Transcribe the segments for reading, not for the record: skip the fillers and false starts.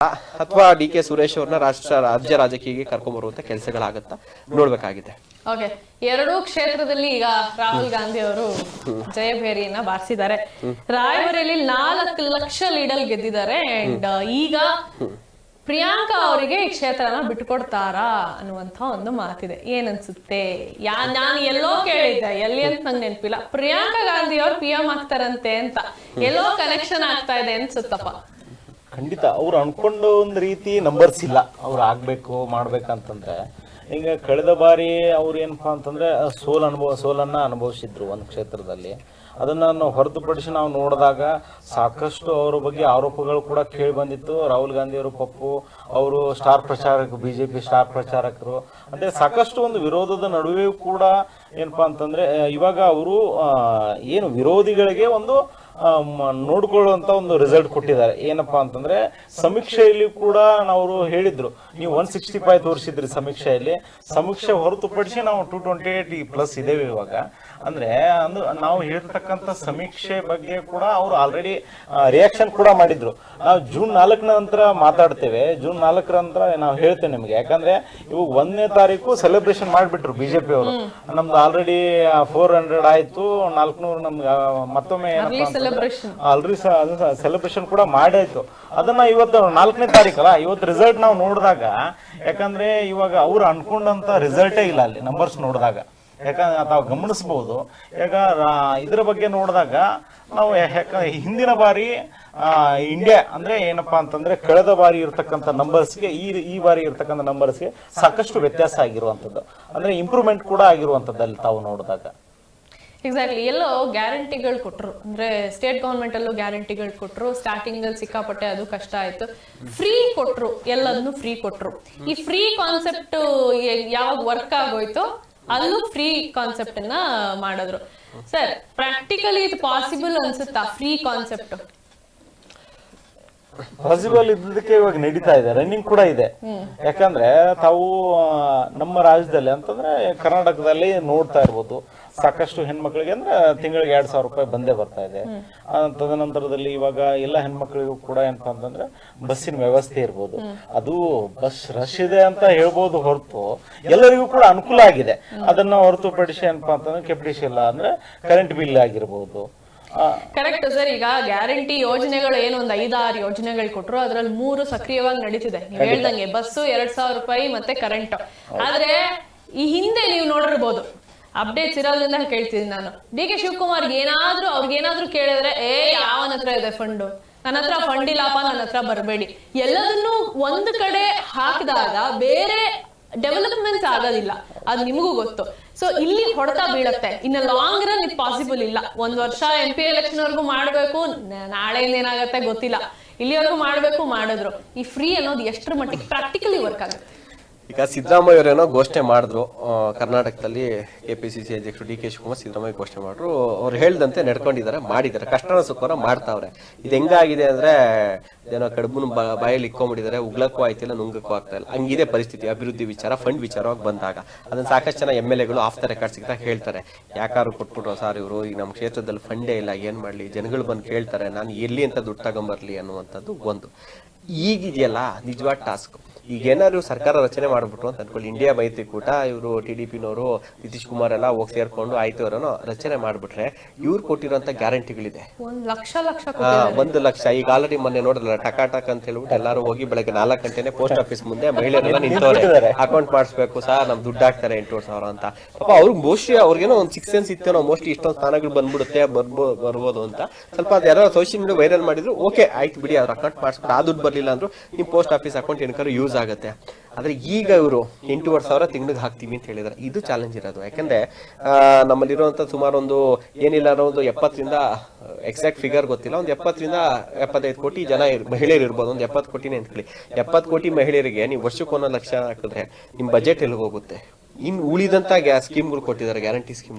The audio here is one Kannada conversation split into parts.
ಅಥವಾ ಡಿ ಕೆ ಸುರೇಶ್ ಅವ್ರನ್ನ ರಾಜ್ಯ ರಾಜಕೀಯಕ್ಕೆ ಕರ್ಕೊಂಡ್ ಬರುವಂತ ಕೆಲಸಗಳಾಗತ್ತಾ ನೋಡ್ಬೇಕಾಗಿದೆ. ಓಕೆ, ಎರಡೂ ಕ್ಷೇತ್ರದಲ್ಲಿ ಈಗ ರಾಹುಲ್ ಗಾಂಧಿ ಅವರು ಜಯಭೇರಿಯನ್ನ ಬಾರಿಸಿದ್ದಾರೆ. ರಾಯಬರೇಲಿ 4 ಲಕ್ಷ ಲೀಡಲ್ ಗೆದ್ದಿದ್ದಾರೆ. ಅಂಡ್ ಈಗ ಪ್ರಿಯಾಂಕಾ ಅವರಿಗೆ ಈ ಕ್ಷೇತ್ರನ ಬಿಟ್ಕೊಡ್ತಾರಾ ಅನ್ನುವಂತ ಒಂದು ಮಾತಿದೆ. ಏನನ್ಸುತ್ತೆ? ನಾನು ಎಲ್ಲೋ ಕೇಳಿದ್ದೆ, ಎಲ್ಲಿ ಅಂತ ನಂಗೆ ನೆನಪಿಲ್ಲ. ಪ್ರಿಯಾಂಕಾ ಗಾಂಧಿ ಅವ್ರು PM ಆಗ್ತಾರಂತೆ ಅಂತ ಎಲ್ಲೋ ಕನೆಕ್ಷನ್ ಆಗ್ತಾ ಇದೆ ಅನ್ಸುತ್ತಪ್ಪ. ಖಂಡಿತ ಅವ್ರು ಅನ್ಕೊಂಡು ಒಂದ್ ರೀತಿ ನಂಬರ್ಸ್ ಇಲ್ಲ ಅವ್ರು ಆಗ್ಬೇಕು ಮಾಡ್ಬೇಕಂತಂದ್ರೆ. ಈಗ ಕಳೆದ ಬಾರಿ ಅವ್ರು ಏನಪ್ಪಾ ಅಂತಂದ್ರೆ ಸೋಲನ್ನ ಅನುಭವಿಸಿದ್ರು ಒಂದು ಕ್ಷೇತ್ರದಲ್ಲಿ. ಅದನ್ನ ಹೊರತುಪಡಿಸಿ ನಾವು ನೋಡಿದಾಗ ಸಾಕಷ್ಟು ಅವರ ಬಗ್ಗೆ ಆರೋಪಗಳು ಕೂಡ ಕೇಳಿ ಬಂದಿತ್ತು. ರಾಹುಲ್ ಗಾಂಧಿ ಅವರು ಪಪ್ಪು ಅವರು ಸ್ಟಾರ್ ಪ್ರಚಾರಕರು, ಬಿಜೆಪಿ ಸ್ಟಾರ್ ಪ್ರಚಾರಕರು, ಅಂದ್ರೆ ಸಾಕಷ್ಟು ಒಂದು ವಿರೋಧದ ನಡುವೆಯೂ ಕೂಡ ಏನಪ್ಪಾ ಅಂತಂದ್ರೆ ಇವಾಗ ಅವರು ಏನು ವಿರೋಧಿಗಳಿಗೆ ಒಂದು ನೋಡ್ಕೊಳ್ಳುವಂತ ಒಂದು ರಿಸಲ್ಟ್ ಕೊಟ್ಟಿದ್ದಾರೆ. ಏನಪ್ಪಾ ಅಂತಂದ್ರೆ ಸಮೀಕ್ಷೆಯಲ್ಲಿ ಕೂಡ ಅವರು ಹೇಳಿದ್ರು, ನೀವು 165 ತೋರಿಸಿದ್ರಿ ಸಮೀಕ್ಷೆಯಲ್ಲಿ. ಸಮೀಕ್ಷೆ ಹೊರತುಪಡಿಸಿ ನಾವು 228+ ಇದೇವೆ ಇವಾಗ. ಅಂದ್ರೆ ನಾವು ಹೇಳಿರ್ತಕ್ಕಂಥ ಸಮೀಕ್ಷೆ ಬಗ್ಗೆ ಕೂಡ ಅವರು ಆಲ್ರೆಡಿ ರಿಯಾಕ್ಷನ್ ಕೂಡ ಮಾಡಿದ್ರು. ನಾವು ಜೂನ್ 4 ನಂತರ ಮಾತಾಡ್ತೇವೆ. ಜೂನ್ 4 ನಂತರ ನಾವು ಹೇಳ್ತೇವೆ ನಿಮ್ಗೆ. ಯಾಕಂದ್ರೆ ಇವಾಗ 1ನೇ ತಾರೀಕು ಸೆಲೆಬ್ರೇಷನ್ ಮಾಡ್ಬಿಟ್ರು ಬಿಜೆಪಿ ಅವರು. ನಮ್ದು ಆಲ್ರೆಡಿ 400 ಆಯ್ತು, 400 ನಮ್ಗೆ ಮತ್ತೊಮ್ಮೆ ಆಲ್ರೆಡಿ ಸೆಲೆಬ್ರೇಷನ್ ಕೂಡ ಮಾಡಾಯ್ತು. ಅದನ್ನ ಇವತ್ತು 4ನೇ ತಾರೀಕಲ್ಲ, ಇವತ್ತು ರಿಸಲ್ಟ್ ನಾವು ನೋಡಿದಾಗ, ಯಾಕಂದ್ರೆ ಇವಾಗ ಅವ್ರು ಅನ್ಕೊಂಡಂತ ರಿಸಲ್ಟೇ ಇಲ್ಲ ಅಲ್ಲಿ ನಂಬರ್ಸ್ ನೋಡಿದಾಗ. ಯಾಕಂದ್ರೆ ತಾವು ಗಮನಿಸಬಹುದು. ಈಗ ಇದ್ರ ಬಗ್ಗೆ ನೋಡಿದಾಗ ನಾವು ಹಿಂದಿನ ಬಾರಿ ಇಂಡಿಯಾ ಅಂದ್ರೆ ಏನಪ್ಪಾ ಅಂತಂದ್ರೆ ಕಳೆದ ಬಾರಿ ಇರ್ತಕ್ಕಂಥ ನಂಬರ್ಸ್ಗೆ ಈ ಬಾರಿ ಇರ್ತಕ್ಕಂಥ ನಂಬರ್ಸ್ಗೆ ಸಾಕಷ್ಟು ವ್ಯತ್ಯಾಸ ಆಗಿರುವಂತದ್ದು, ಅಂದ್ರೆ ಇಂಪ್ರೂವ್ಮೆಂಟ್ ಕೂಡ ಆಗಿರುವಂತದ್ದಲ್ಲಿ ತಾವು ನೋಡಿದಾಗ. ಎಕ್ಸಾಕ್ಟ್ಲಿ. ಎಲ್ಲೋ ಗ್ಯಾರಂಟಿಗಳು ಕೊಟ್ರು, ಅಂದ್ರೆ ಸ್ಟೇಟ್ ಗವರ್ಮೆಂಟ್ ಅಲ್ಲೂ ಗ್ಯಾರಂಟಿಗಳು ಕೊಟ್ರು. ಸ್ಟಾರ್ಟಿಂಗ್ ಅಲ್ಲಿ ಸಿಕ್ಕಾಪಟ್ಟೆ ಅದು ಕಷ್ಟ ಆಯ್ತು. ಫ್ರೀ ಕೊಟ್ರು, ಎಲ್ಲದನ್ನು ಫ್ರೀ ಕೊಟ್ರು. ಈ ಫ್ರೀ ಕಾನ್ಸೆಪ್ಟ್ ಯಾವಾಗ ವರ್ಕ್ ಆಗೋಯ್ತು ಅಲ್ಲೂ ಫ್ರೀ ಕಾನ್ಸೆಪ್ಟ್ ಅನ್ನ ಮಾಡಿದ್ರು. ಸರ್, ಪ್ರಾಕ್ಟಿಕಲಿ ಇದು ಪಾಸಿಬಲ್ ಅನ್ಸುತ್ತಾ ಫ್ರೀ ಕಾನ್ಸೆಪ್ಟ್? ಪಾಸಿಬಲ್ ಇದ್ದದಕ್ಕೆ ಇವಾಗ ನಡೀತಾ ಇದೆ, ರನ್ನಿಂಗ್ ಕೂಡ ಇದೆ. ಯಾಕಂದ್ರೆ ತಾವು ನಮ್ಮ ರಾಜ್ಯದಲ್ಲಿ ಅಂತಂದ್ರೆ ಕರ್ನಾಟಕದಲ್ಲಿ ನೋಡ್ತಾ ಇರ್ಬೋದು, ಸಾಕಷ್ಟು ಹೆಣ್ಮಕ್ಳಿಗೆ ಅಂದ್ರೆ ತಿಂಗಳಿಗೆ 2,000 ರೂಪಾಯಿ ಬಂದೇ ಬರ್ತಾ ಇದೆ. ತದನಂತರದಲ್ಲಿ ಇವಾಗ ಎಲ್ಲ ಹೆಣ್ಮಕ್ಳಿಗೂ ಕೂಡ ಏನಪ್ಪಾ ಅಂತಂದ್ರೆ ಬಸ್ಸಿನ ವ್ಯವಸ್ಥೆ ಇರ್ಬೋದು, ಅದು ಬಸ್ ರಶ್ ಇದೆ ಅಂತ ಹೇಳ್ಬೋದು ಹೊರತು ಎಲ್ಲರಿಗೂ ಕೂಡ ಅನುಕೂಲ ಆಗಿದೆ. ಅದನ್ನ ಹೊರತುಪಡಿಸಿ ಏನಪ್ಪಾ ಅಂತಂದ್ರೆ ಕೆಪಿಟಿಸಿ ಇಲ್ಲ ಅಂದ್ರೆ ಕರೆಂಟ್ ಬಿಲ್ ಆಗಿರ್ಬೋದು. Correct sir. ಈಗ ಗ್ಯಾರಂಟಿ ಯೋಜನೆಗಳು ಏನು ಒಂದು 5-6 ಯೋಜನೆಗಳು ಕೊಟ್ರು, ಅದ್ರಲ್ಲಿ 3 ಸಕ್ರಿಯವಾಗಿ ನಡೀತಿದೆ. ನೀವು ಹೇಳ್ದಂಗೆ ಬಸ್ಸು 2,000 ರೂಪಾಯಿ ಮತ್ತೆ ಕರೆಂಟ್. ಆದ್ರೆ ಈ ಹಿಂದೆ ನೀವು ನೋಡಿರ್ಬೋದು, ಅಪ್ಡೇಟ್ಸ್ ಇರೋದ್ರಿಂದ ಕೇಳ್ತಿದ್ದೀನಿ ನಾನು, ಡಿ ಕೆ ಶಿವಕುಮಾರ್ ಅವ್ರಿಗೇನಾದ್ರೂ ಕೇಳಿದ್ರೆ ಯಾವನ ಹತ್ರ ಇದೆ ಫಂಡು, ನನ್ನ ಹತ್ರ ಫಂಡ್ ಇಲ್ಲಪ್ಪ, ನನ್ನ ಹತ್ರ ಬರಬೇಡಿ, ಎಲ್ಲದನ್ನೂ ಒಂದು ಕಡೆ ಹಾಕಿದಾಗ ಬೇರೆ ಡೆವಲಪ್ಮೆಂಟ್ಸ್ ಆಗೋದಿಲ್ಲ. ಅದು ನಿಮಗೂ ಗೊತ್ತು. ಸೊ ಇಲ್ಲಿ ಹೊಡೆತ ಬೀಳತ್ತೆ. ಇನ್ನು ಲಾಂಗ್ ರನ್ ಇದು ಪಾಸಿಬಲ್ ಇಲ್ಲ. 1 ವರ್ಷ MP ಎಲೆಕ್ಷನ್ ವರ್ಗು ಮಾಡ್ಬೇಕು, ನಾಳೆಯಿಂದ ಏನಾಗತ್ತೆ ಗೊತ್ತಿಲ್ಲ, ಇಲ್ಲಿವರೆಗೂ ಮಾಡ್ಬೇಕು, ಮಾಡಿದ್ರು. ಈ ಫ್ರೀ ಅನ್ನೋದು ಎಷ್ಟರ ಮಟ್ಟಿಗೆ ಪ್ರಾಕ್ಟಿಕಲಿ ವರ್ಕ್ ಆಗುತ್ತೆ? ಈಗ ಸಿದ್ದರಾಮಯ್ಯ ಅವರೇನೋ ಘೋಷಣೆ ಮಾಡಿದ್ರು, ಕರ್ನಾಟಕದಲ್ಲಿ KPCC ಅಧ್ಯಕ್ಷರು ಡಿ ಕೆ ಶಿವಕುಮಾರ್ ಸಿದ್ದರಾಮಯ್ಯ ಘೋಷಣೆ ಮಾಡಿದ್ರು. ಅವ್ರು ಹೇಳ್ದಂತೆ ನಡ್ಕೊಂಡಿದ್ದಾರೆ, ಮಾಡಿದ್ದಾರೆ, ಕಷ್ಟನ ಸುಖನ ಮಾಡ್ತಾವ್ರೆ. ಇದು ಹೆಂಗಾಗಿದೆ ಅಂದ್ರೆ ಏನೋ ಕಡುಬುನ ಬಾಯಲ್ಲಿ ಇಕ್ಕೊಂಡ್ಬಿಟ್ಟಿದ್ದಾರೆ, ಉಗ್ಲಕ್ಕೂ ಆಯ್ತಿಲ್ಲ, ನುಂಗಕ್ಕೂ ಆಗ್ತಾ ಇಲ್ಲ. ಹಂಗಿದೆ ಪರಿಸ್ಥಿತಿ. ಅಭಿವೃದ್ಧಿ ವಿಚಾರ, ಫಂಡ್ ವಿಚಾರವಾಗಿ ಬಂದಾಗ ಅದನ್ನ ಸಾಕಷ್ಟು ಜನ MLAಗಳು ಆಫ್ ದ ರೆಕಾರ್ಡ್ ಸಿಗ್ತಾ ಹೇಳ್ತಾರೆ, ಯಾಕಾದ್ರು ಕೊಟ್ಬಿಟ್ರು ಸರ್ ಇವರು, ಈಗ ನಮ್ಮ ಕ್ಷೇತ್ರದಲ್ಲಿ ಫಂಡೇ ಇಲ್ಲ, ಏನ್ ಮಾಡ್ಲಿ, ಜನಗಳು ಬಂದು ಕೇಳ್ತಾರೆ, ನಾನು ಎಲ್ಲಿ ಅಂತ ದುಡ್ಡು ತಗೊಂಬರ್ಲಿ ಅನ್ನುವಂಥದ್ದು ಒಂದು. ಈಗಿದೆಯಲ್ಲ ನಿಜವಾದ ಟಾಸ್ಕ್. ಈಗ ಏನಾದ್ರು ಸರ್ಕಾರ ರಚನೆ ಮಾಡ್ಬಿಟ್ರು ಅಂತ ಅನ್ಕೊಳ್ಳಿ, ಇಂಡಿಯಾ ಮೈತ್ರಿಕೂಟ, ಇವರು TDPನವರು ನಿತೀಶ್ ಕುಮಾರ್ ಎಲ್ಲ ಹೋಗಿ ಸೇರ್ಕೊಂಡು ಆಯ್ತು ಅವರನ್ನು ರಚನೆ ಮಾಡ್ಬಿಟ್ರೆ, ಇವ್ರು ಕೊಟ್ಟಿರೋಂತ ಗ್ಯಾರಂಟಿಗಳಿದೆ 1 ಲಕ್ಷ. 1 ಲಕ್ಷ. ಈಗ ಆಲ್ರೆಡಿ ಮೊನ್ನೆ ನೋಡಿದ್ರಲ್ಲ, ಟಕಾಟಕ್ ಅಂತ ಹೇಳ್ಬಿಟ್ಟು ಎಲ್ಲರೂ ಹೋಗಿ ಬೆಳಗ್ಗೆ 4 ಗಂಟೆನೆ ಪೋಸ್ಟ್ ಆಫೀಸ್ ಮುಂದೆ ಮಹಿಳೆಯರೆಲ್ಲ ನಿಂತವ್ರೆ, ಅಕೌಂಟ್ ಮಾಡಿಸ್ಬೇಕು ಸರ್, ನಮ್ ದುಡ್ಡು ಹಾಕ್ತಾರೆ 8,000 ಅಂತ. ಪಾಪ ಅವ್ರಿಗೆ ಮೋಸ್ಟ್ಲಿ ಅವ್ರಿಗೇನೋ ಒಂದು 6 ಸೆನ್ಸ್ ಇತ್ತು, ನಾವು ಮೋಸ್ಟ್ಲಿ ಇಷ್ಟೊಂದು ಸ್ಥಾನಗಳು ಬಂದ್ಬಿಡುತ್ತೆ, ಬರ್ಬೋದು ಅಂತ. ಸ್ವಲ್ಪ ಅದು ಯಾರೋ ಸೋಷಿಯಲ್ ಮೀಡಿಯಾ ವೈರಲ್ ಮಾಡಿದ್ರು, ಓಕೆ ಆಯ್ತು ಬಿಡಿ, ಅವ್ರ ಅಕೌಂಟ್ ಮಾಡಿಸ್ಬಿಟ್ಟು ಆ ದುಡ್ಡು ಬರ್ಲಿಲ್ಲ ಅಂದ್ರು ನಿಮ್ ಪೋಸ್ಟ್ ಆಫೀಸ್ ಅಕೌಂಟ್ ಏನಕ್ಕಾದ್ರು ಯೂಸ್ ಆಗುತ್ತೆ. ಆದ್ರೆ ಈಗ ಇವರು 8,500 ತಿಂಗಳಿಗೆ ಹಾಕ್ತೀವಿ ಅಂತ ಹೇಳಿದಾರೆ. ಇದು ಚಾಲೆಂಜ್ ಇರೋದು. ಯಾಕಂದ್ರೆ ನಮ್ಮಲ್ಲಿರುವಂತ ಸುಮಾರು ಒಂದು ಏನಿಲ್ಲ ಒಂದು 70ರಿಂದ ಎಕ್ಸಾಕ್ಟ್ ಫಿಗರ್ ಗೊತ್ತಿಲ್ಲ, ಒಂದು 70ರಿಂದ 75 ಕೋಟಿ ಜನ ಮಹಿಳೆಯರು ಇರ್ಬೋದು. ಒಂದು 70 ಕೋಟಿನೇ ಅಂದ್ಕೊಳ್ಳಿ. 70 ಕೋಟಿ ಮಹಿಳೆಯರಿಗೆ ನೀವು ವರ್ಷಕ್ಕೆ 1 ಲಕ್ಷ ಹಾಕಿದ್ರೆ ನಿಮ್ ಬಜೆಟ್ ಎಲ್ಲಿ ಹೋಗುತ್ತೆ? ಇನ್ ಉಳಿದಂತ ಸ್ಕೀಮ್ಗಳು ಕೊಟ್ಟಿದ್ದಾರೆ, ಗ್ಯಾರಂಟಿ ಸ್ಕೀಮ್,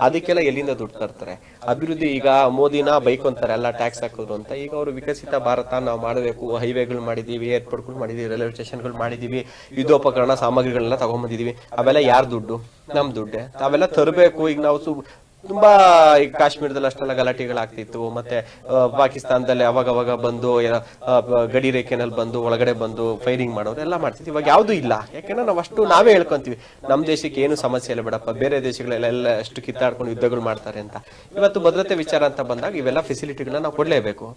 ಅದಕ್ಕೆಲ್ಲ ಎಲ್ಲಿಂದ ದುಡ್ಡು ತರ್ತಾರೆ? ಅಭಿವೃದ್ಧಿ ಈಗ ಮೋದಿನ ಬೈಕ್ ಅಂತಾರೆ, ಎಲ್ಲ ಟ್ಯಾಕ್ಸ್ ಹಾಕಿದ್ರು ಅಂತ. ಈಗ ಅವರು ವಿಕಸಿತ ಭಾರತ ನಾವು ಮಾಡಬೇಕು, ಹೈವೇಗಳು ಮಾಡಿದೀವಿ, ಏರ್ಪೋರ್ಟ್ಗಳು ಮಾಡಿದೀವಿ, ರೈಲ್ವೆ ಸ್ಟೇಷನ್ಗಳು ಮಾಡಿದೀವಿ, ಯುದ್ಧೋಪಕರಣ ಸಾಮಗ್ರಿಗಳನ್ನ ತಗೊಂಡ್ಬಂದಿದೀವಿ. ಅವೆಲ್ಲ ಯಾರ ದುಡ್ಡು? ನಮ್ ದುಡ್ಡೆ. ಅವೆಲ್ಲ ತರಬೇಕು. ಈಗ ನಾವು ತುಂಬಾ ಈಗ ಕಾಶ್ಮೀರದಲ್ಲಿ ಅಷ್ಟೆಲ್ಲ ಗಲಾಟೆಗಳಾಗ್ತಿತ್ತು, ಮತ್ತೆ ಪಾಕಿಸ್ತಾನದಲ್ಲಿ ಅವಾಗ ಬಂದು ಗಡಿ ರೇಖೆನಲ್ಲಿ ಬಂದು ಒಳಗಡೆ ಬಂದು ಫೈರಿಂಗ್ ಮಾಡೋರು ಎಲ್ಲ ಮಾಡ್ತಿದ್ವಿ. ಇವಾಗ ಯಾವ್ದು ಇಲ್ಲ, ಯಾಕೆಂದ್ರೆ ನಾವು ಅಷ್ಟು ನಾವೇ ಹೇಳ್ಕೊಂತೀವಿ ನಮ್ಮ ದೇಶಕ್ಕೆ ಏನು ಸಮಸ್ಯೆ ಇಲ್ಲ ಬಿಡಪ್ಪ, ಬೇರೆ ದೇಶಗಳೆಲ್ಲ ಅಷ್ಟು ಕಿತ್ತಾಡ್ಕೊಂಡು ಯುದ್ಧಗಳು ಮಾಡ್ತಾರೆ ಅಂತ. ಇವತ್ತು ಭದ್ರತೆ ವಿಚಾರ ಅಂತ ಬಂದಾಗ ಇವೆಲ್ಲ ಫೆಸಿಲಿಟಿಗಳನ್ನ ನಾವು ಕೊಡ್ಲೇಬೇಕು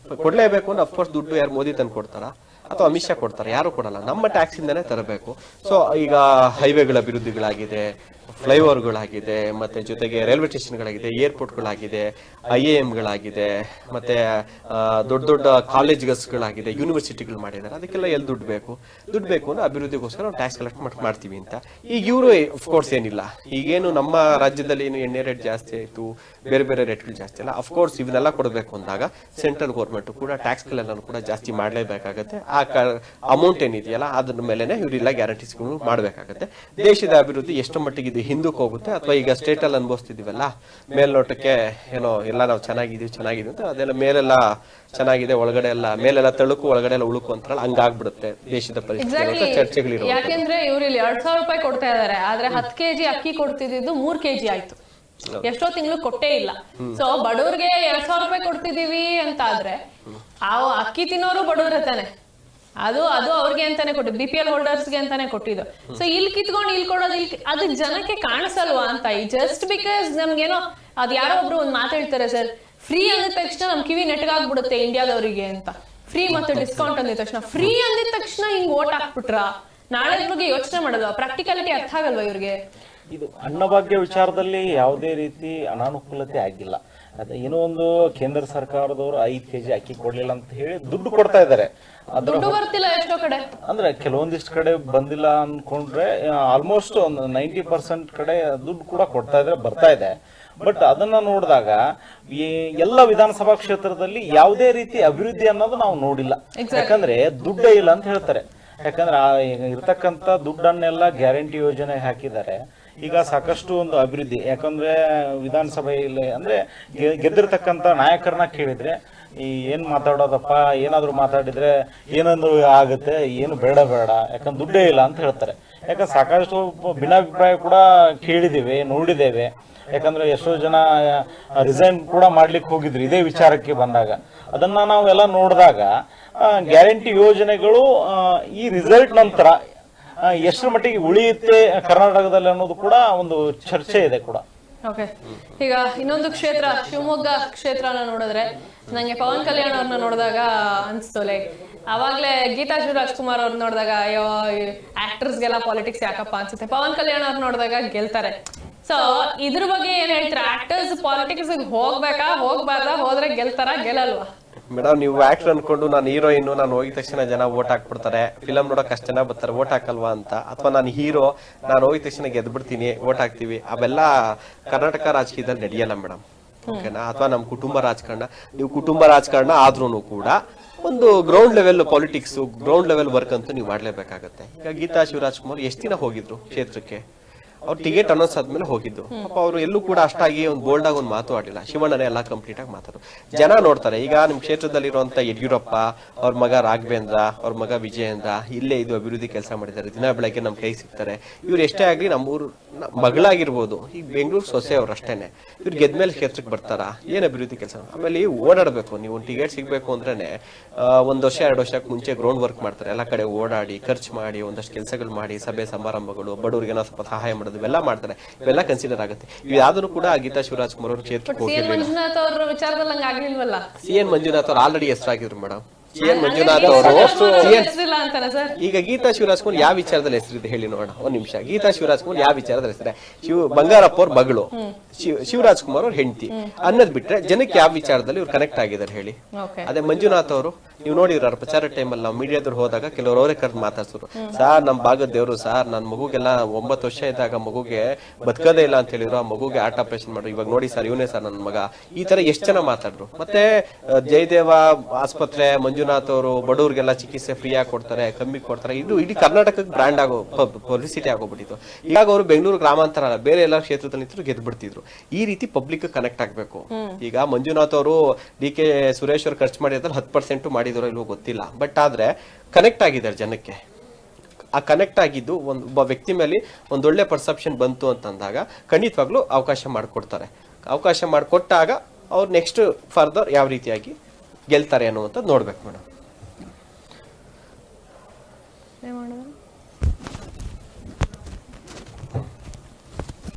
ಅಂದ್ರೆ ಅಫ್ಕೋರ್ಸ್ ದುಡ್ಡು ಯಾರು ಮೋದಿ ತಂದು ಕೊಡ್ತಾರ ಅಥವಾ ಅಮಿತ್ ಶಾ ಕೊಡ್ತಾರೆ? ಯಾರು ಕೊಡಲ್ಲ, ನಮ್ಮ ಟ್ಯಾಕ್ಸ್ ಇಂದಾನೆ ತರಬೇಕು. ಸೊ ಈಗ ಹೈವೇಗಳ ಅಭಿವೃದ್ಧಿಗಳಾಗಿದೆ, ಫ್ಲೈಓವರ್ಗಳಾಗಿದೆ, ಮತ್ತೆ ಜೊತೆಗೆ ರೈಲ್ವೆ ಸ್ಟೇಷನ್ಗಳಾಗಿದೆ, ಏರ್ಪೋರ್ಟ್ಗಳಾಗಿದೆ, IIMಗಳಾಗಿದೆ, ಮತ್ತೆ ದೊಡ್ಡ ದೊಡ್ಡ ಕಾಲೇಜ್ಗಳಾಗಿದೆ, ಯೂನಿವರ್ಸಿಟಿಗಳು ಮಾಡಿದ್ದಾರೆ. ಅದಕ್ಕೆಲ್ಲ ಎಲ್ಲಿ ದುಡ್ಡು ಬೇಕು ಅಂದ್ರೆ ಅಭಿವೃದ್ಧಿಗೋಸ್ಕರ ನಾವು ಟ್ಯಾಕ್ಸ್ ಕಲೆಕ್ಟ್ ಮಾಡ್ತೀವಿ ಅಂತ. ಈಗ ಇವರು ಅಫ್ಕೋರ್ಸ್ ಏನಿಲ್ಲ, ಈಗೇನು ನಮ್ಮ ರಾಜ್ಯದಲ್ಲಿ ಏನು ಎಣ್ಣೆ ರೇಟ್ ಜಾಸ್ತಿ ಆಯ್ತು, ಬೇರೆ ರೇಟ್ಗಳು ಜಾಸ್ತಿ ಅಲ್ಲ, ಅಫ್ಕೋರ್ಸ್ ಇವನ್ನೆಲ್ಲ ಕೊಡಬೇಕು ಅಂದಾಗ ಸೆಂಟ್ರಲ್ ಗೌರ್ಮೆಂಟ್ ಕೂಡ ಟ್ಯಾಕ್ಸ್ಗಳೆಲ್ಲ ಕೂಡ ಜಾಸ್ತಿ ಮಾಡಲೇಬೇಕಾಗತ್ತೆ. ಆ ಅಮೌಂಟ್ ಏನಿದೆಯಲ್ಲ ಅದ್ರ ಮೇಲೆನೆ ಇವರೆಲ್ಲ ಗ್ಯಾರಂಟೀಸ್ಗಳು ಮಾಡಬೇಕಾಗತ್ತೆ. ದೇಶದ ಅಭಿವೃದ್ಧಿ ಎಷ್ಟು ಮಟ್ಟಿಗೆ ಇದು ಹಿಂದಕ್ಕೆ ಹೋಗುತ್ತೆ ಅಥವಾ ಈಗ ಸ್ಟೇಟ್ ಅಲ್ಲಿ ಅನುಭವಿಸ್ತಿದೀವಲ್ಲ, ಮೇಲ್ನೋಟಕ್ಕೆ ಏನೋ ಎಲ್ಲ ನಾವು ಚೆನ್ನಾಗಿದೀವಿ ಅಂತ, ಅದೆಲ್ಲ ಮೇಲೆಲ್ಲ ಚೆನ್ನಾಗಿದೆ, ಒಳಗಡೆ ಎಲ್ಲ ಮೇಲೆಲ್ಲ ತಳುಕು ಒಳಗಡೆ ಎಲ್ಲ ಉಳುಕು ಅಂತ ಹಂಗಾಗ್ಬಿಡುತ್ತೆ ದೇಶದ ಪರಿಸ್ಥಿತಿ. ಚರ್ಚೆಗಳಿರೋ ಯಾಕೆಂದ್ರೆ ಇವ್ರು ಇಲ್ಲಿ 2,000 ರೂಪಾಯಿ ಕೊಡ್ತಾ ಇದಾರೆ, ಆದ್ರೆ 10 kg ಅಕ್ಕಿ ಕೊಡ್ತಿದ್ದು 3 kg ಆಯ್ತು, ಎಷ್ಟೋ ತಿಂಗಳು ಕೊಟ್ಟೇ ಇಲ್ಲ. ಸೊ ಬಡವ್ರಿಗೆ 2,000 ರೂಪಾಯಿ ಕೊಡ್ತಿದೀವಿ ಅಂತ ಆದ್ರೆ ಆ ಅಕ್ಕಿ ತಿನ್ನೋರು ಬಡವ್ರ ತಾನೆ, ಅದು ಅವ್ರಿಗೆ ಅಂತಾನೆ ಕೊಟ್ಟಿದ್ದು, BPL ಹೋಲ್ಡರ್ಸ್ಗೆ ಅಂತಾನೆ ಕೊಟ್ಟಿದ್ದು. ಸೊ ಇಲ್ಲಿ ಕಿತ್ಕೊಂಡು ಇಲ್ಲಿ ಕೊಡೋದು, ಅದು ಜನಕ್ಕೆ ಕಾಣಿಸಲ್ವಾ ಅಂತ. ಈ ಜಸ್ಟ್ ಬಿಕಾಸ್ ನಮ್ಗೇನೋ ಅದ್ ಯಾರೋ ಒಬ್ರು ಒಂದ್ ಮಾತು ಹೇಳ್ತಾರೆ ಸರ್, ಫ್ರೀ ಅಂದಿದ ತಕ್ಷಣ ನಮ್ ಕಿವಿ ನೆಟ್ಗಾಗ್ಬಿಡುತ್ತೆ ಇಂಡಿಯಾದವರಿಗೆ ಅಂತ. ಫ್ರೀ ಮತ್ತೆ ಡಿಸ್ಕೌಂಟ್ ಅಂದಿದ ತಕ್ಷಣ, ಫ್ರೀ ಅಂದಿದ ತಕ್ಷಣ ಹಿಂಗ್ ಓಟ್ ಹಾಕ್ಬಿಟ್ರ ನಾಳೆ ಬಗ್ಗೆ ಯೋಚನೆ ಮಾಡೋದು, ಪ್ರಾಕ್ಟಿಕಾಲಿಟಿ ಅರ್ಥ ಆಗಲ್ವಾ ಇವ್ರಿಗೆ? ಇದು ಅನ್ನಭಾಗ್ಯ ವಿಚಾರದಲ್ಲಿ ಯಾವುದೇ ರೀತಿ ಅನಾನುಕೂಲತೆ ಆಗಿಲ್ಲ. ಅದೇ ಏನೋ ಒಂದು ಕೇಂದ್ರ ಸರ್ಕಾರದವರು 5 kg ಅಕ್ಕಿ ಕೊಡ್ಲಿಲ್ಲ ಅಂತ ಹೇಳಿ ದುಡ್ಡು ಕೊಡ್ತಾ ಇದ್ದಾರೆ. ದುಡ್ಡು ಬರ್ತಿಲ್ಲ ಎಷ್ಟೋ ಕಡೆ, ಅಂದ್ರೆ ಕೆಲವೊಂದಿಷ್ಟು ಕಡೆ ಬಂದಿಲ್ಲ ಅನ್ಕೊಂಡ್ರೆ ಆಲ್ಮೋಸ್ಟ್ ಒಂದು 90% ಕಡೆ ದುಡ್ಡು ಕೂಡ ಬರ್ತಾ ಇದೆ. ಬಟ್ ಅದನ್ನ ನೋಡಿದಾಗ ಎಲ್ಲ ವಿಧಾನಸಭಾ ಕ್ಷೇತ್ರದಲ್ಲಿ ಯಾವುದೇ ರೀತಿ ಅಭಿವೃದ್ಧಿ ಅನ್ನೋದು ನಾವು ನೋಡಿಲ್ಲ. ಯಾಕಂದ್ರೆ ದುಡ್ಡೇ ಇಲ್ಲ ಅಂತ ಹೇಳ್ತಾರೆ. ಯಾಕಂದ್ರೆ ಇರ್ತಕ್ಕಂಥ ದುಡ್ಡನ್ನೆಲ್ಲ ಗ್ಯಾರಂಟಿ ಯೋಜನೆ ಹಾಕಿದ್ದಾರೆ. ಈಗ ಸಾಕಷ್ಟು ಒಂದು ಅಭಿವೃದ್ಧಿ, ಯಾಕಂದ್ರೆ ವಿಧಾನಸಭೆಯಲ್ಲಿ ಅಂದ್ರೆ ಗೆದ್ದಿರ್ತಕ್ಕಂಥ ನಾಯಕರನ್ನ ಕೇಳಿದ್ರೆ ಏನ್ ಮಾತಾಡೋದಪ್ಪ, ಏನಾದ್ರು ಮಾತಾಡಿದ್ರೆ ಏನಂದ್ರು ಆಗುತ್ತೆ, ಏನು ಬೇಡ, ಯಾಕಂದ್ರೆ ದುಡ್ಡೇ ಇಲ್ಲ ಅಂತ ಹೇಳ್ತಾರೆ. ಯಾಕಂದ್ರೆ ಸಾಕಷ್ಟು ಭಿನ್ನಾಭಿಪ್ರಾಯ ಕೂಡ ಕೇಳಿದ್ದೇವೆ, ನೋಡಿದ್ದೇವೆ. ಯಾಕಂದ್ರೆ ಎಷ್ಟೋ ಜನ ರಿಸೈನ್ ಕೂಡ ಮಾಡ್ಲಿಕ್ಕೆ ಹೋಗಿದ್ರು ಇದೇ ವಿಚಾರಕ್ಕೆ ಬಂದಾಗ. ಅದನ್ನ ನಾವೆಲ್ಲ ನೋಡಿದಾಗ ಗ್ಯಾರಂಟಿ ಯೋಜನೆಗಳು ಈ ರಿಸಲ್ಟ್ ನಂತರ ಎಷ್ಟರ ಮಟ್ಟಿಗೆ ಉಳಿಯುತ್ತೆ ಕರ್ನಾಟಕದಲ್ಲಿ ಅನ್ನೋದು ಕೂಡ ಒಂದು ಚರ್ಚೆ ಇದೆ ಕೂಡ. ಓಕೆ, ಈಗ ಇನ್ನೊಂದು ಕ್ಷೇತ್ರ ಶಿವಮೊಗ್ಗ ಕ್ಷೇತ್ರನ ನೋಡಿದ್ರೆ ನಂಗೆ ಪವನ್ ಕಲ್ಯಾಣ್ ಅವ್ರನ್ನ ನೋಡಿದಾಗ ಅನ್ಸ್ತು, ಲೈಕ್ ಅವಾಗ್ಲೇ ಗೀತಾ ಶಿವರಾಜ್ಕುಮಾರ್ ಅವ್ರನ್ನ ನೋಡಿದಾಗ ಅಯ್ಯೋ ಆಕ್ಟರ್ಸ್ಗೆಲ್ಲ ಪಾಲಿಟಿಕ್ಸ್ ಯಾಕಪ್ಪ ಅನ್ಸುತ್ತೆ, ಪವನ್ ಕಲ್ಯಾಣ್ ಅವ್ರನ್ನ ನೋಡಿದಾಗ ಗೆಲ್ತಾರೆ. ಸೊ ಇದ್ರ ಬಗ್ಗೆ ಏನ್ ಹೇಳ್ತೀರಾ? ಆಕ್ಟರ್ಸ್ ಪಾಲಿಟಿಕ್ಸ್ ಹೋಗ್ಬೇಕಾ, ಹೋಗ್ಬಾರ್ದಾ, ಹೋದ್ರೆ ಗೆಲ್ತಾರ, ಗೆಲ್ಲಲ್ವಾ? ಮೇಡಮ್, ನೀವು ಆಕ್ಟರ್ ಅನ್ಕೊಂಡು ನಾನು ಹೀರೋಯಿನ್, ನಾನು ಹೋಗಿದ ತಕ್ಷಣ ಜನ ಓಟ್ ಹಾಕ್ಬಿಡ್ತಾರೆ, ಫಿಲಮ್ ನೋಡಕ್ ಅಷ್ಟು ಜನ ಬರ್ತಾರೆ, ಓಟ್ ಹಾಕಲ್ವಾ ಅಂತ. ಅಥವಾ ನಾನು ಹೀರೋ, ನಾನು ಹೋಗಿದ ತಕ್ಷಣ ಗೆದ್ಬಿಡ್ತೀನಿ, ಓಟ್ ಹಾಕ್ತಿವಿ, ಅವೆಲ್ಲ ಕರ್ನಾಟಕ ರಾಜಕೀಯದಲ್ಲಿ ನಡೆಯಲ್ಲ ಮೇಡಮ್. ಓಕೆನಾ? ಅಥವಾ ನಮ್ಮ ಕುಟುಂಬ ರಾಜಕಾರಣ, ನೀವು ಕುಟುಂಬ ರಾಜಕಾರಣ ಆದ್ರೂ ಕೂಡ ಒಂದು ground level politics, ground level work ಅಂತೂ ನೀವು ಮಾಡ್ಲೇಬೇಕಾಗತ್ತೆ. ಈಗ ಗೀತಾ ಶಿವರಾಜ್ಕುಮಾರ್ ಎಷ್ಟು ದಿನ ಹೋಗಿದ್ರು ಕ್ಷೇತ್ರಕ್ಕೆ? ಅವ್ರು ಟಿಕೆಟ್ ಅನೌನ್ಸ್ ಆದ್ಮೇಲೆ ಹೋಗಿದ್ದು. ಪಾಪ ಅವರು ಎಲ್ಲೂ ಕೂಡ ಅಷ್ಟಾಗಿ ಒಂದು ಬೋಲ್ಡ್ ಆಗಿ ಒಂದು ಮಾತು ಆಡಿಲ್ಲ. ಶಿವಣ್ಣನೇ ಎಲ್ಲ ಕಂಪ್ಲೀಟ್ ಆಗಿ ಮಾತಾಡು. ಜನ ನೋಡ್ತಾರೆ. ಈಗ ನಿಮ್ ಕ್ಷೇತ್ರದಲ್ಲಿರುವಂತ ಯಡಿಯೂರಪ್ಪ, ಅವ್ರ ಮಗ ರಾಘವೇಂದ್ರ, ಅವ್ರ ಮಗ ವಿಜಯೇಂದ್ರ ಇಲ್ಲೇ ಇದು ಅಭಿವೃದ್ಧಿ ಕೆಲಸ ಮಾಡಿದ್ದಾರೆ, ದಿನ ಬೆಳಗ್ಗೆ ನಮ್ ಕೈ ಸಿಗ್ತಾರೆ. ಇವ್ರು ಎಷ್ಟೇ ಆಗ್ಲಿ ನಮ್ಮೂರು ಮಗಳಾಗಿರ್ಬೋದು, ಈಗ ಬೆಂಗಳೂರು ಸೊಸೆ ಅವ್ರು ಅಷ್ಟೇನೆ. ಇವ್ರು ಗೆದ್ಮೇಲೆ ಕ್ಷೇತ್ರಕ್ಕೆ ಬರ್ತಾರ, ಏನ್ ಅಭಿವೃದ್ಧಿ ಕೆಲಸ? ಆಮೇಲೆ ಓಡಾಡ್ಬೇಕು. ನೀವು ಒಂದು ಟಿಕೆಟ್ ಸಿಗ್ಬೇಕು ಅಂದ್ರೇನೆ 1 ವರ್ಷ 2 ವರ್ಷಕ್ಕೆ ಮುಂಚೆ ಗ್ರೌಂಡ್ ವರ್ಕ್ ಮಾಡ್ತಾರೆ. ಎಲ್ಲ ಕಡೆ ಓಡಾಡಿ ಖರ್ಚು ಮಾಡಿ ಒಂದಷ್ಟು ಕೆಲಸಗಳು ಮಾಡಿ, ಸಭೆ ಸಮಾರಂಭಗಳು, ಬಡವರಿಗೆ ನಾವು ಸ್ವಲ್ಪ ಸಹಾಯ ಮಾಡೋದು ಇವೆಲ್ಲ ಮಾಡ್ತಾರೆ. ಇವೆಲ್ಲ ಕನ್ಸಿಡರ್ ಆಗುತ್ತೆ. ಇವ್ಯಾವ್ದು ಕೂಡ ಗೀತಾ ಶಿವರಾಜ್ಕುಮಾರ್ ಅವರು ಕ್ಷೇತ್ರಕ್ಕೆ ಹೋಗಿರ್ಲಿಲ್ಲ. CN ಮಂಜುನಾಥ್ ಅವ್ರು ಆಲ್ರೆಡಿ ಹೆಸರಾಗಿದ್ರು ಮೇಡಮ್. CN ಮಂಜುನಾಥ್ ಅವರು ಈಗ ಗೀತಾ ಶಿವರಾಜ್ಕುಮಾರ್ ಯಾವ ವಿಚಾರದಲ್ಲಿ ಹೆಸರಿದೆ ಹೇಳಿ ನೋಡೋಣ. ಒಂದ್ ನಿಮಿಷ. ಗೀತಾ ಶಿವರಾಜ್ಕುಮಾರ್ ಯಾವ ವಿಚಾರದಲ್ಲಿ ಹೆಸರೇ? ಬಂಗಾರಪ್ಪ ಅವ್ರ ಮಗಳು, ಶಿವರಾಜ್ಕುಮಾರ್ ಅವ್ರ ಹೆಂಡತಿ ಅನ್ನೋದ್ ಬಿಟ್ರೆ ಜನಕ್ಕೆ ಯಾವ ವಿಚಾರದಲ್ಲಿ ಇವ್ರು ಕನೆಕ್ಟ್ ಆಗಿದ್ದಾರೆ ಹೇಳಿ? ಅದೇ ಮಂಜುನಾಥ್ ಅವರು ನೀವು ನೋಡಿರ ಪ್ರಚಾರ ಟೈಮಲ್ಲಿ ನಾವು ಮೀಡಿಯಾದವ್ರು ಹೋದಾಗ ಕೆಲವರು ಅವರೇ ಕರೆದು ಮಾತಾಡ್ಸಿದ್ರು. ಸಾರ್ ನಮ್ ಭಾಗದ ದೇವ್ರು ಸಾರ್, ನನ್ ಮಗುಗೆಲ್ಲ 9 ವರ್ಷ ಇದ್ದಾಗ ಮಗುಗೆ ಬದುಕದೇ ಇಲ್ಲ ಅಂತ ಹೇಳಿದ್ರು, ಆ ಮಗುಗೆ ಹಾರ್ಟ್ ಆಪರೇಷನ್ ಮಾಡ್ರು, ಇವಾಗ ನೋಡಿ ಸರ್ ಇವನೇ ಸರ್ ನನ್ನ ಮಗ. ಈ ತರ ಎಷ್ಟು ಜನ ಮಾತಾಡ್ರು. ಮತ್ತೆ ಜಯದೇವ ಆಸ್ಪತ್ರೆ, ಮಂಜುನಾಥ್ ಅವರು ಬಡವ್ರಿಗೆಲ್ಲ ಚಿಕಿತ್ಸೆ ಫ್ರೀ ಆಗಿ ಕೊಡ್ತಾರೆ, ಕಮ್ಮಿ ಕೊಡ್ತಾರೆ. ಇದು ಇಡೀ ಕರ್ನಾಟಕಕ್ಕೆ ಬ್ರ್ಯಾಂಡ್ ಆಗೋ ಪಬ್ಲಿಸಿಟಿ ಆಗೋಗ್ಬಿಟ್ಟಿತ್ತು. ಈಗ ಅವರು ಬೆಂಗಳೂರು ಗ್ರಾಮಾಂತರ ಅಲ್ಲ, ಬೇರೆ ಎಲ್ಲ ಕ್ಷೇತ್ರದಲ್ಲಿ ನಿಂತರು ಗೆದ್ಬಿಡ್ತಿದ್ರು. ಈ ರೀತಿ ಪಬ್ಲಿಕ್ ಕನೆಕ್ಟ್ ಆಗ್ಬೇಕು. ಈಗ ಮಂಜುನಾಥ್ ಅವರು DK ಸುರೇಶ್ ಅವರು ಖರ್ಚು ಮಾಡಿದ್ರೆ 10% ಮಾಡಿದ್ರು ಇಲ್ವೋ ಗೊತ್ತಿಲ್ಲ, ಬಟ್ ಆದ್ರೆ ಕನೆಕ್ಟ್ ಆಗಿದ್ದಾರೆ ಜನಕ್ಕೆ. ಆ ಕನೆಕ್ಟ್ ಆಗಿದ್ದು ಒಬ್ಬ ವ್ಯಕ್ತಿ ಮೇಲೆ ಒಂದೊಳ್ಳೆ ಪರ್ಸೆಪ್ಷನ್ ಬಂತು ಅಂತಂದಾಗ ಖಂಡಿತವಾಗ್ಲೂ ಅವಕಾಶ ಮಾಡಿಕೊಡ್ತಾರೆ. ಅವಕಾಶ ಮಾಡಿಕೊಟ್ಟಾಗ ಅವ್ರು ನೆಕ್ಸ್ಟ್ ಫರ್ದರ್ ಯಾವ ರೀತಿಯಾಗಿ ಗೆಲ್ತಾರೆ ಅನ್ನುವಂಥದ್ದು ನೋಡ್ಬೇಕು ಮೇಡಮ್.